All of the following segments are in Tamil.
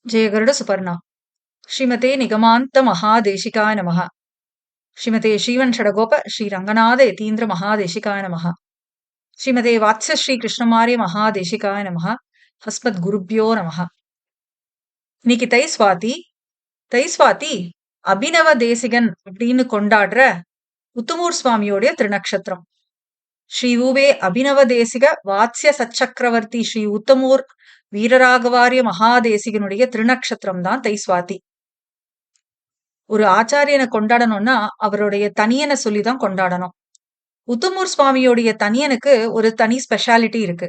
जय गरुड सुपर्णा श्रीमते निगमान्त महादेशिकाय नमः श्रीमते श्रीवन षडगोप श्री रंगनाथ यतीन्द्र महादेशिकाय नमः श्रीमते वात्स्य श्री कृष्णमार्य महादेशिकाय नमः हस्मத் குருப்யோ நமஹ. இன்னைக்கு தை சுவாதி அபினவ தேசிகன் அப்படின்னு கொண்டாடுற உத்தமூர் சுவாமியோடைய திருநக்ஷத்திரம். ஸ்ரீ ஊவே அபினவ தேசிக வாத்ஸ்ய சச்சக்கரவர்த்தி ஸ்ரீ உத்தமூர் வீரராகவாரிய மகாதேசிகனுடைய திருநக்ஷத்திரம் தான் தை சுவாதி. ஒரு ஆச்சாரியனை கொண்டாடணும்னா அவருடைய தனியனை சொல்லிதான் கொண்டாடணும். உத்தமூர் சுவாமியோடைய தனியனுக்கு ஒரு தனி ஸ்பெஷாலிட்டி இருக்கு.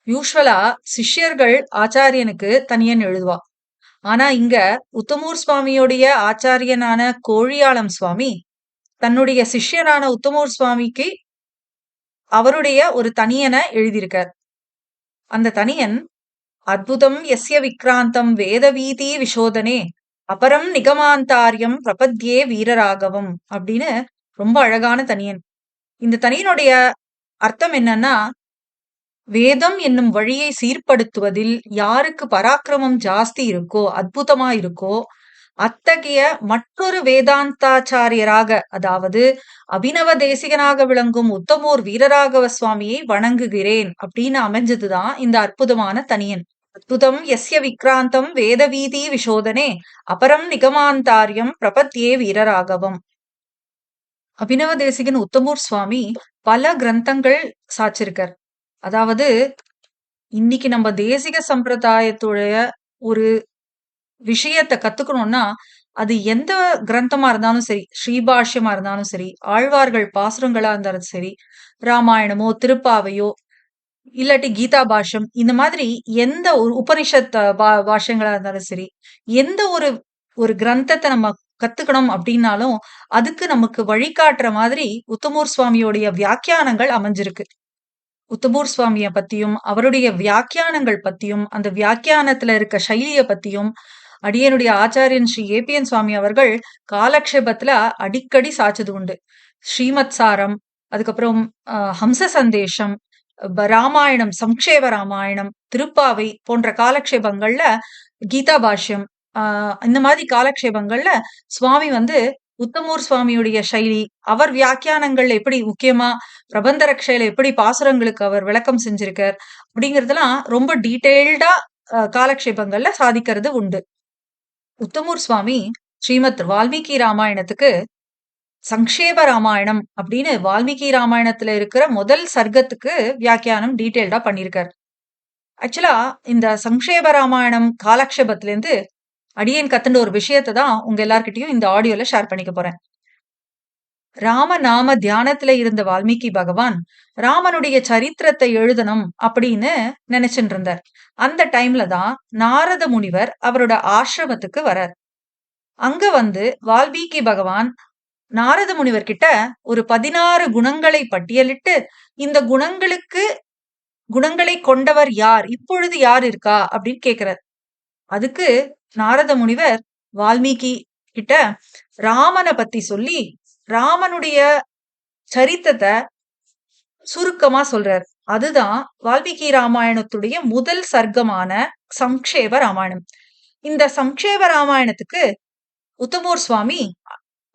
யூஸ்வலா சிஷ்யர்கள் ஆச்சாரியனுக்கு தனியன் எழுதுவா. ஆனா இங்க உத்தமூர் சுவாமியோடைய ஆச்சாரியனான கோழியாளம் சுவாமி தன்னுடைய சிஷ்யனான உத்தமூர் சுவாமிக்கு அவருடைய ஒரு தனியனை எழுதியிருக்கார். அந்த தனியன் அத்புதம் யஸ்ய விக்ராந்தம் வேதவீதி விஷோதனே அபரம் நிகமாந்தாரியம் பிரபத்யே வீரராகவம் அப்படின்னு ரொம்ப அழகான தனியன். இந்த தனியனுடைய அர்த்தம் என்னன்னா, வேதம் என்னும் வழியை சீர்படுத்துவதில் யாருக்கு பராக்கிரமம் ஜாஸ்தி இருக்கோ, அற்புதமா இருக்கோ, அத்தகைய மற்றொரு வேதாந்தாச்சாரியராக, அதாவது அபினவ தேசிகனாக விளங்கும் உத்தமூர் வீரராகவ சுவாமியை வணங்குகிறேன் அப்படின்னு அமைஞ்சதுதான் இந்த அற்புதமான தனியன். அத்புதம் யஸ்ய விக்ராந்தம் வேதவீதி விஷோதனே அபரம் நிகமாந்தாரியம் பிரபத்யே வீரராகவம். அபினவ தேசிகன் உத்தமூர் சுவாமி பல கிரந்தங்கள் சாச்சிருக்கார். அதாவது இன்னைக்கு நம்ம தேசிக சம்பிரதாயத்துடைய ஒரு விஷயத்தை கத்துக்கணும்னா அது எந்த கிரந்தமா இருந்தாலும் சரி, ஸ்ரீபாஷ்யமா இருந்தாலும் சரி, ஆழ்வார்கள் பாசுரங்களா இருந்தாலும் சரி, ராமாயணமோ திருப்பாவையோ இல்லாட்டி கீதா பாஷ்யம், இந்த மாதிரி எந்த ஒரு உபனிஷத் பாஷ்யங்களா இருந்தாலும் சரி, எந்த ஒரு ஒரு கிரந்தத்தை நம்ம கத்துக்கணும் அப்படின்னாலும் அதுக்கு நமக்கு வழிகாட்டுற மாதிரி உத்தமூர் சுவாமியோடைய வியாக்கியானங்கள் அமைஞ்சிருக்கு. உத்தமூர் சுவாமிய பத்தியும் அவருடைய வியாக்கியானங்கள் பத்தியும் அந்த வியாக்கியானத்துல இருக்க சைலிய பத்தியும் அடியனுடைய ஆச்சாரியன் ஸ்ரீ ஏபிஎன் சுவாமி அவர்கள் காலக்ஷேபத்துல அடிக்கடி சாச்சது உண்டு. ஸ்ரீமத் சாரம், அதுக்கப்புறம் ஹம்ச சந்தேஷம், ராமாயணம், சம்க்ஷேப ராமாயணம், திருப்பாவை போன்ற காலக்ஷேபங்கள்ல, கீதா பாஷ்யம், இந்த மாதிரி காலக்ஷேபங்கள்ல சுவாமி உத்தமூர் சுவாமியுடைய சைலி, அவர் வியாக்கியானங்கள்ல எப்படி, முக்கியமா பிரபந்த ரக்ஷையில எப்படி பாசுரங்களுக்கு அவர் விளக்கம் செஞ்சிருக்கார் அப்படிங்கறதெல்லாம் ரொம்ப டீட்டெயில்டா காலக்ஷேபங்கள்ல சாதிக்கிறது உண்டு. உத்தமூர் சுவாமி ஸ்ரீமத் வால்மீகி ராமாயணத்துக்கு சங்க்ஷேப ராமாயணம் அப்படின்னு வால்மீகி ராமாயணத்துல இருக்கிற முதல் சர்க்கத்துக்கு வியாக்கியானம் டீட்டெயில்டா பண்ணியிருக்கார். ஆக்சுவலா இந்த சங்க்ஷேப ராமாயணம் காலக்ஷேபத்துல இருந்து அடியேன் கத்துண்ட ஒரு விஷயத்தை தான் உங்க எல்லார்கிட்டயும் இந்த ஆடியோல ஷேர் பண்ணிக்க போறேன். ராம நாம தியானத்துல இருந்த வால்மீகி பகவான் ராமனுடைய சரித்திரத்தை எழுதணும் அப்படின்னு நினைச்சுட்டு இருந்தார். அந்த டைம்ல தான் நாரத முனிவர் அவரோட ஆசிரமத்துக்கு வரார். அங்க வால்மீகி பகவான் நாரத முனிவர் கிட்ட ஒரு 16 குணங்களை பட்டியலிட்டு, இந்த குணங்களை கொண்டவர் யார், இப்பொழுது யார் இருக்கா அப்படின்னு கேக்குறார். அதுக்கு நாரத முனிவர் வால்மீகி கிட்ட ராமனை பத்தி சொல்லி ராமனுடைய சரித்திரத்தை சுருக்கமா சொல்றார். அதுதான் வால்மீகி ராமாயணத்துடைய முதல் சர்க்கமான சம்க்ஷேப ராமாயணம். இந்த சம்க்ஷேப ராமாயணத்துக்கு உத்தமூர் சுவாமி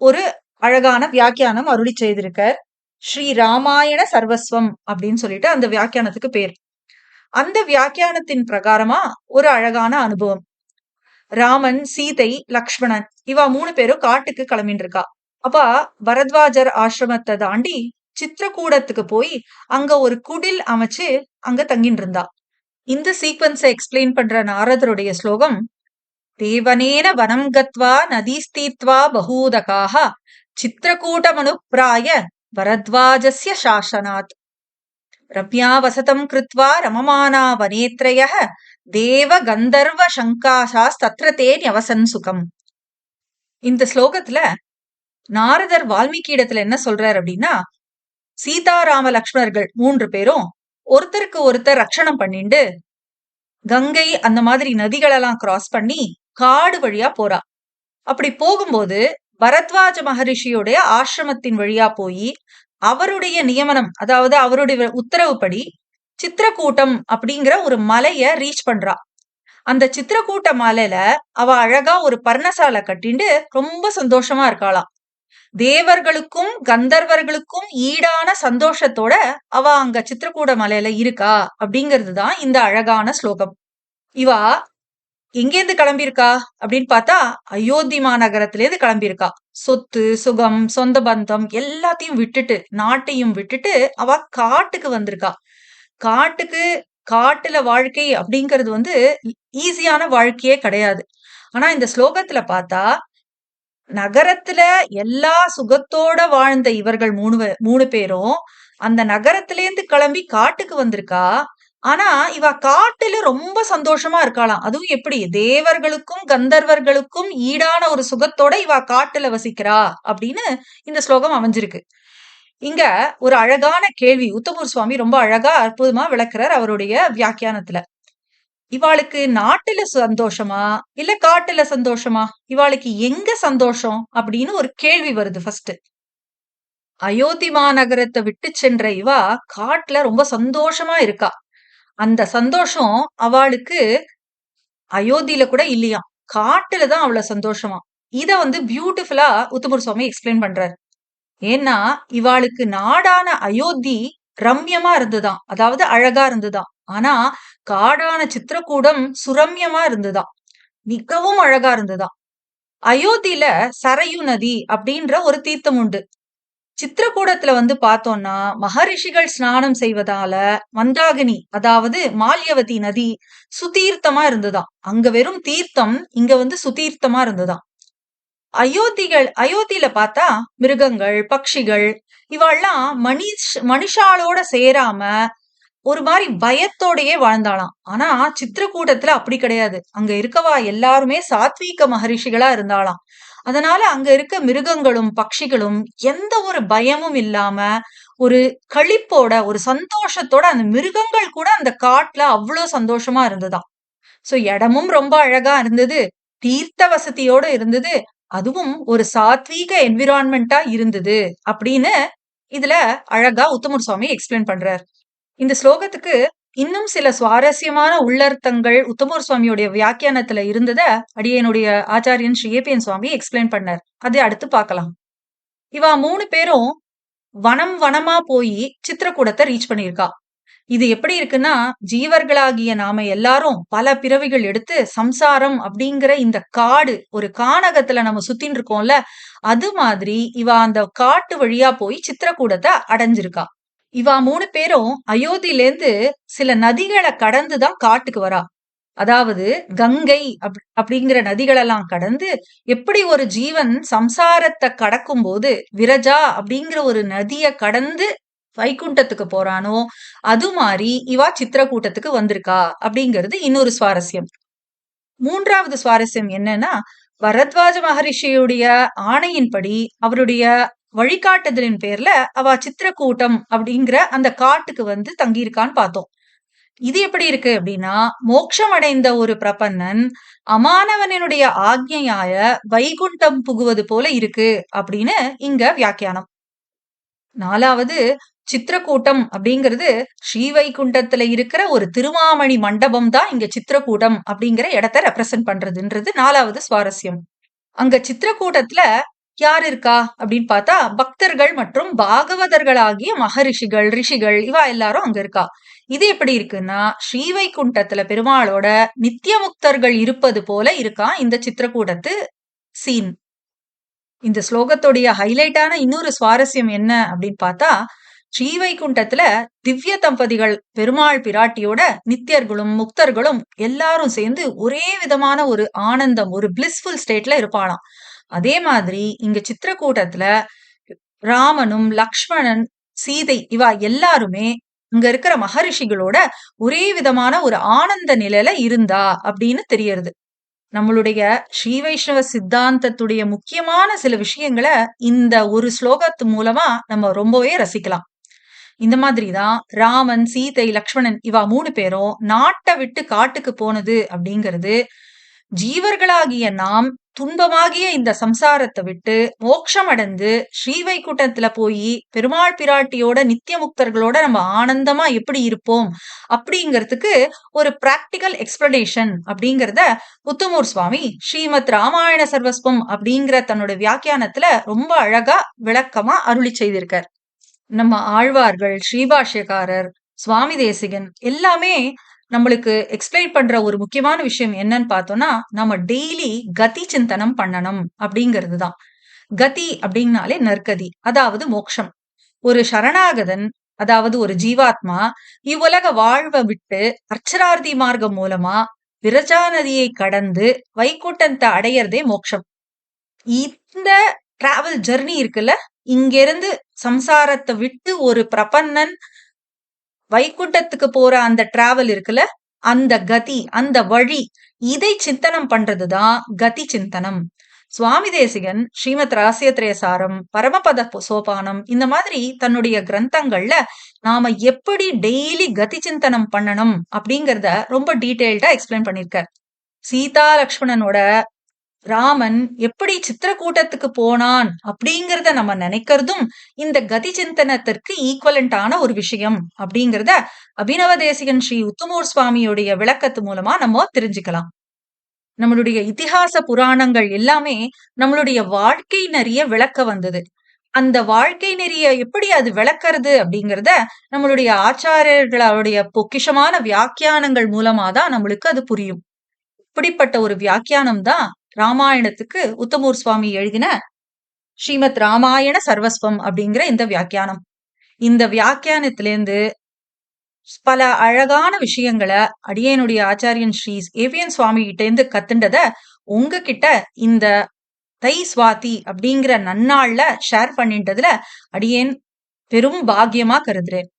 ஒரு அழகான வியாக்கியானம் அருளி செய்திருக்கார். ஸ்ரீ ராமாயண சர்வஸ்வம் அப்படின்னு சொல்லிட்டு அந்த வியாக்கியானத்துக்கு பேர். அந்த வியாக்கியானத்தின் பிரகாரமா ஒரு அழகான அனுபவம். ராமன், சீதை, லக்ஷ்மணன் இவா 3 பேரும் காட்டுக்கு கிளம்பிட்டு இருக்கா. அப்ப பரத்வாஜர் ஆசிரமத்தை தாண்டி சித்திரக்கூடத்துக்கு போய் அங்க ஒரு குடில் அமைச்சு அங்க தங்கிட்டு இருந்தா. இந்த சீக்வன்ஸை எக்ஸ்பிளைன் பண்ற நாரதருடைய ஸ்லோகம், தேவனேன வனம் கத்வா நதீஸ்தீத்வா பகூதகாக சித்திரக்கூட்டமனுப்ராய பரத்வாஜஸ்ய சாசனாத் ரம்யா வசதம் கிருத்வா ரமமானா வனேத்ரயः தேவ கந்தர்வ சங்காசாஸ் தத்ர தே ன்யவசன் சுகம். இந்த ஸ்லோகத்துல நாரதர் வால்மீகி இடத்துல என்ன சொல்றார் அப்படின்னா, சீதாராம லக்ஷ்மணர்கள் 3 பேரும் ஒருத்தருக்கு ஒருத்தர் ரட்சணம் பண்ணிண்டு கங்கை அந்த மாதிரி நதிகளெல்லாம் கிராஸ் பண்ணி காடு வழியா போறா. அப்படி போகும்போது பரத்வாஜ மகரிஷியோடைய ஆசிரமத்தின் வழியா போய் அவருடைய நியமனம், அதாவது அவருடைய உத்தரவுப்படி சித்திரக்கூட்டம் அப்படிங்கிற ஒரு மலைய ரீச் பண்றா. அந்த சித்திரக்கூட்ட மாலையில அவ அழகா ஒரு பர்ணசாலை கட்டிண்டு ரொம்ப சந்தோஷமா இருக்காளாம். தேவர்களுக்கும் கந்தர்வர்களுக்கும் ஈடான சந்தோஷத்தோட அவ அங்க சித்திரக்கூட மலையில இருக்கா அப்படிங்கிறதுதான் இந்த அழகான ஸ்லோகம். இவா எங்கேருந்து கிளம்பியிருக்கா அப்படின்னு பார்த்தா அயோத்தி மாநகரத்திலேருந்து கிளம்பியிருக்கா. சொத்து சுகம் சொந்த பந்தம் எல்லாத்தையும் விட்டுட்டு நாட்டையும் விட்டுட்டு அவ காட்டுக்கு வந்திருக்கா. காட்டுக்கு காட்டுல வாழ்க்கை அப்படிங்கிறது வந்து ஈஸியான வாழ்க்கையே கிடையாது. ஆனா இந்த ஸ்லோகத்துல பார்த்தா நகரத்துல எல்லா சுகத்தோட வாழ்ந்த இவர்கள் மூணு பேரும் அந்த நகரத்திலேருந்து கிளம்பி காட்டுக்கு வந்திருக்கா. ஆனா இவ காட்டுல ரொம்ப சந்தோஷமா இருக்காளாம். அதுவும் எப்படி தேவர்களுக்கும் கந்தர்வர்களுக்கும் ஈடான ஒரு சுகத்தோட இவ காட்டுல வசிக்கிறா அப்படின்னு இந்த ஸ்லோகம் அமைஞ்சிருக்கு. இங்க ஒரு அழகான கேள்வி உத்தமூர் சுவாமி ரொம்ப அழகா அற்புதமா விளக்குறார் அவருடைய வியாக்கியானத்துல. இவாளுக்கு நாட்டுல சந்தோஷமா இல்ல காட்டுல சந்தோஷமா, இவாளுக்கு எங்க சந்தோஷம் அப்படின்னு ஒரு கேள்வி வருது ஃபர்ஸ்ட். அயோத்தி மாநகரத்தை விட்டு சென்ற இவா காட்டுல ரொம்ப சந்தோஷமா இருக்கா. அந்த சந்தோஷம் அவளுக்கு அயோத்தியில கூட இல்லையாம், காட்டுல தான் அவ்வளவு சந்தோஷமா. இத வந்து பியூட்டிஃபுல்லா உத்தமர் சுவாமி எக்ஸ்பிளைன் பண்றாரு. ஏன்னா இவாளுக்கு நாடான அயோத்தி ரம்யமா இருந்துதாம், அதாவது அழகா இருந்துதாம். ஆனா காடான சித்திரக்கூடம் சுரம்யமா இருந்துதாம், மிகவும் அழகா இருந்துதாம். அயோத்தியில சரையு நதி அப்படின்ற ஒரு தீர்த்தம் உண்டு. சித்திரக்கூடத்துல வந்து பார்த்தோம்னா மகரிஷிகள் ஸ்நானம் செய்வதால மந்தாகினி அதாவது மால்யவதி நதி சுதீர்த்தமா இருந்துதாம். அங்க வெறும் தீர்த்தம், இங்க வந்து சுதீர்த்தமா இருந்துதாம். அயோத்தியில பார்த்தா மிருகங்கள் பட்சிகள் இவெல்லாம் மனுஷாலோட சேராம ஒரு மாதிரி பயத்தோடயே வாழ்ந்தாளாம். ஆனா சித்திரக்கூடத்துல அப்படி கிடையாது. அங்க இருக்கவா எல்லாருமே சாத்வீக மகரிஷிகளா இருந்தாளாம். அதனால அங்க இருக்க மிருகங்களும் பட்சிகளும் எந்த ஒரு பயமும் இல்லாம ஒரு களிப்போட ஒரு சந்தோஷத்தோட அந்த மிருகங்கள் கூட அந்த காட்டுல அவ்வளவு சந்தோஷமா இருந்ததாம். சோ இடமும் ரொம்ப அழகா இருந்தது, தீர்த்த வசதியோட இருந்தது, அதுவும் ஒரு சாத்வீக என்விரான்மெண்டா இருந்தது அப்படின்னு இதுல அழகா உத்தமர் சுவாமி எக்ஸ்பிளைன் பண்றார். இந்த ஸ்லோகத்துக்கு இன்னும் சில சுவாரஸ்யமான உள்ளர்த்தங்கள் உத்தமர் சுவாமியுடைய வியாக்கியானத்துல இருந்தத அடியனுடைய ஆச்சாரியன் ஸ்ரீ ஏபிஎன் சுவாமி எக்ஸ்பிளைன் பண்ணார். அதை அடுத்து பார்க்கலாம். இவா 3 பேரும் வனமா போய் சித்திரக்கூடத்தை ரீச் பண்ணியிருக்கா. இது எப்படி இருக்குன்னா ஜீவர்களாகிய நாம எல்லாரும் பல பிறவிகள் எடுத்து சம்சாரம் அப்படிங்கிற இந்த காடு ஒரு கானகத்துல நம்ம சுத்தின்னு இருக்கோம்ல, அது மாதிரி இவ அந்த காட்டு வழியா போய் சித்திரக்கூடத்தை அடைஞ்சிருக்கா. இவா 3 பேரும் அயோத்தியிலேருந்து சில நதிகளை கடந்துதான் காட்டுக்கு வரா. அதாவது கங்கை அப்படிங்கிற நதிகளெல்லாம் கடந்து எப்படி ஒரு ஜீவன் சம்சாரத்தை கடக்கும் போது விரஜா அப்படிங்கிற ஒரு நதிய கடந்து வைகுண்டத்துக்கு போறானோ அது மாதிரி இவா சித்திரக்கூட்டத்துக்கு வந்திருக்கா அப்படிங்கிறது இன்னொரு சுவாரஸ்யம். 3வது சுவாரஸ்யம் என்னன்னா பரத்வாஜ மகரிஷியுடைய ஆணையின்படி அவருடைய வழிகாட்டுதலின் பேர்ல அவ சித்திரக்கூட்டம் அப்படிங்கிற அந்த காட்டுக்கு வந்து தங்கியிருக்கான்னு பார்த்தோம். இது எப்படி இருக்கு அப்படின்னா மோட்சம் அடைந்த ஒரு பிரபன்னன் அமானவனுடைய ஆக்ஞையாய வைகுண்டம் புகுவது போல இருக்கு அப்படின்னு இங்க வியாக்கியானம். 4வது சித்திரக்கூட்டம் அப்படிங்கிறது ஸ்ரீவைகுண்டத்துல இருக்கிற ஒரு திருமாமணி மண்டபம் தான் இங்க சித்திரக்கூட்டம் அப்படிங்கிற இடத்த ரெப்ரசன்ட் பண்றதுன்றது 4வது சுவாரஸ்யம். அங்க சித்திரக்கூட்டத்துல யார் இருக்கா அப்படின்னு பார்த்தா பக்தர்கள் மற்றும் பாகவதர்களாகிய மகரிஷிகள் ரிஷிகள் இவா எல்லாரும் அங்க இருக்கா. இது எப்படி இருக்குன்னா ஸ்ரீவைகுண்டத்துல பெருமாளோட நித்திய முக்தர்கள் இருப்பது போல இருக்கா இந்த சித்திரக்கூடத்து சீன். இந்த ஸ்லோகத்துடைய ஹைலைட்டான இன்னொரு சுவாரஸ்யம் என்ன அப்படின்னு பார்த்தா ஸ்ரீவைகுண்டத்துல திவ்ய தம்பதிகள் பெருமாள் பிராட்டியோட நித்தியர்களும் முக்தர்களும் எல்லாரும் சேர்ந்து ஒரே விதமான ஒரு ஆனந்தம் ஒரு பிளிஸ்ஃபுல் ஸ்டேட்ல இருப்பாளாம். அதே மாதிரி இங்க சித்திரக்கூட்டத்துல ராமனும் லக்ஷ்மணன் சீதை இவா எல்லாருமே இங்க இருக்கிற மகரிஷிகளோட ஒரே விதமான ஒரு ஆனந்த நிலையில இருந்தா அப்படின்னு தெரியறது. நம்மளுடைய ஸ்ரீ வைஷ்ணவ சித்தாந்தத்துடைய முக்கியமான சில விஷயங்களை இந்த ஒரு ஸ்லோகத்து மூலமா நம்ம ரொம்பவே ரசிக்கலாம். இந்த மாதிரிதான் ராமன் சீதை லக்ஷ்மணன் இவா 3 பேரும் நாட்டை விட்டு காட்டுக்கு போனது அப்படிங்கிறது ஜீவர்களாகிய நாம் துன்பமாகிய இந்த சம்சாரத்தை விட்டு மோட்சம் அடைந்து ஸ்ரீவைகுண்டத்துல போய் பெருமாள் பிராட்டியோட நித்திய முக்தர்களோட நம்ம ஆனந்தமா எப்படி இருப்போம் அப்படிங்கிறதுக்கு ஒரு பிராக்டிக்கல் எக்ஸ்பிளனேஷன் அப்படிங்கிறத உத்தமூர் சுவாமி ஸ்ரீமத் ராமாயண சர்வஸ்வம் அப்படிங்கிற தன்னோட வியாக்கியானத்துல ரொம்ப அழகா விளக்கமா அருளி செய்திருக்கார். நம்ம ஆழ்வார்கள், ஸ்ரீபாஷ்யக்காரர், சுவாமி தேசிகன் எல்லாமே நம்மளுக்கு எக்ஸ்பிளைன் பண்ற ஒரு முக்கியமான விஷயம் என்னன்னு பார்த்தோம்னா, நம்ம டெய்லி கதி சிந்தனம் பண்ணணும் அப்படிங்கிறதுதான். கதி அப்படின்னாலே நற்கதி, அதாவது மோட்சம். ஒரு சரணாகதன், அதாவது ஒரு ஜீவாத்மா இவ்வுலக வாழ்வை விட்டு அர்ச்சரார்த்தி மார்க்கம் மூலமா விரஜா நதியை கடந்து வைகுண்டத்தை அடையறதே மோட்சம். இந்த டிராவல் ஜெர்னி இருக்குல்ல, இங்க இருந்து சம்சாரத்தை விட்டு ஒரு பிரபன்னன் வைகுண்டத்துக்கு போற அந்த டிராவல் இருக்குல்ல, அந்த கதி, அந்த வழி, இதை சிந்தனம் பண்றதுதான் கதி சிந்தனம். சுவாமி தேசிகன் ஸ்ரீமத் ரகசியத்ரயசாரம், பரமபத சோபானம் இந்த மாதிரி தன்னுடைய கிரந்தங்கள்ல நாம எப்படி டெய்லி கதி சிந்தனம் பண்ணணும் அப்படிங்கறத ரொம்ப டீடைல்டா எக்ஸ்பிளைன் பண்ணிருக்கார். சீதா லக்ஷ்மணனோட ராமன் எப்படி சித்திரக்கூட்டத்துக்கு போனான் அப்படிங்கறத நம்ம நினைக்கிறதும் இந்த கதி சிந்தனத்திற்கு ஈக்குவலண்டான ஒரு விஷயம் அப்படிங்கறத அபினவ தேசிகன் ஸ்ரீ உத்தமூர் சுவாமியுடைய விளக்கத்து மூலமா நம்ம தெரிஞ்சுக்கலாம். நம்மளுடைய இதிகாச புராணங்கள் எல்லாமே நம்மளுடைய வாழ்க்கை நெறிய விளக்க வந்தது. அந்த வாழ்க்கை நெறிய எப்படி அது விளக்குறது அப்படிங்கறத நம்மளுடைய ஆச்சாரியர்களுடைய பொக்கிஷமான வியாக்கியானங்கள் மூலமா தான் நம்மளுக்கு அது புரியும். இப்படிப்பட்ட ஒரு வியாக்கியானம் தான் ராமாயணத்துக்கு உத்தமூர் சுவாமி எழுதின ஸ்ரீமத் ராமாயண சர்வஸ்வம் அப்படிங்கிற இந்த வியாக்கியானம். இந்த வியாக்கியானத்திலேருந்து பல அழகான விஷயங்களை அடியேனுடைய ஆச்சாரியன் ஸ்ரீ ஏவிஎன் சுவாமி கிட்ட இருந்து கத்துண்டத உங்ககிட்ட இந்த தை சுவாதி அப்படிங்கிற நன்னாள்ல ஷேர் பண்ணிட்டதுல அடியேன் பெரும் பாக்கியமா கருதுறேன்.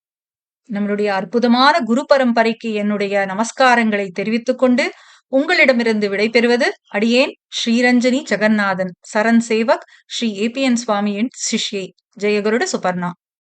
நம்மளுடைய அற்புதமான குரு பரம்பரைக்கு என்னுடைய நமஸ்காரங்களை தெரிவித்துக் கொண்டு உங்களிடமிருந்து விடைபெறுவது அடியேன் ஸ்ரீரஞ்சனி ஜெகநாதன், சரண் சேவக், ஸ்ரீ ஏபிஎன் சுவாமியின் சிஷ்யை. ஜெயகுருட சுபர்ணா.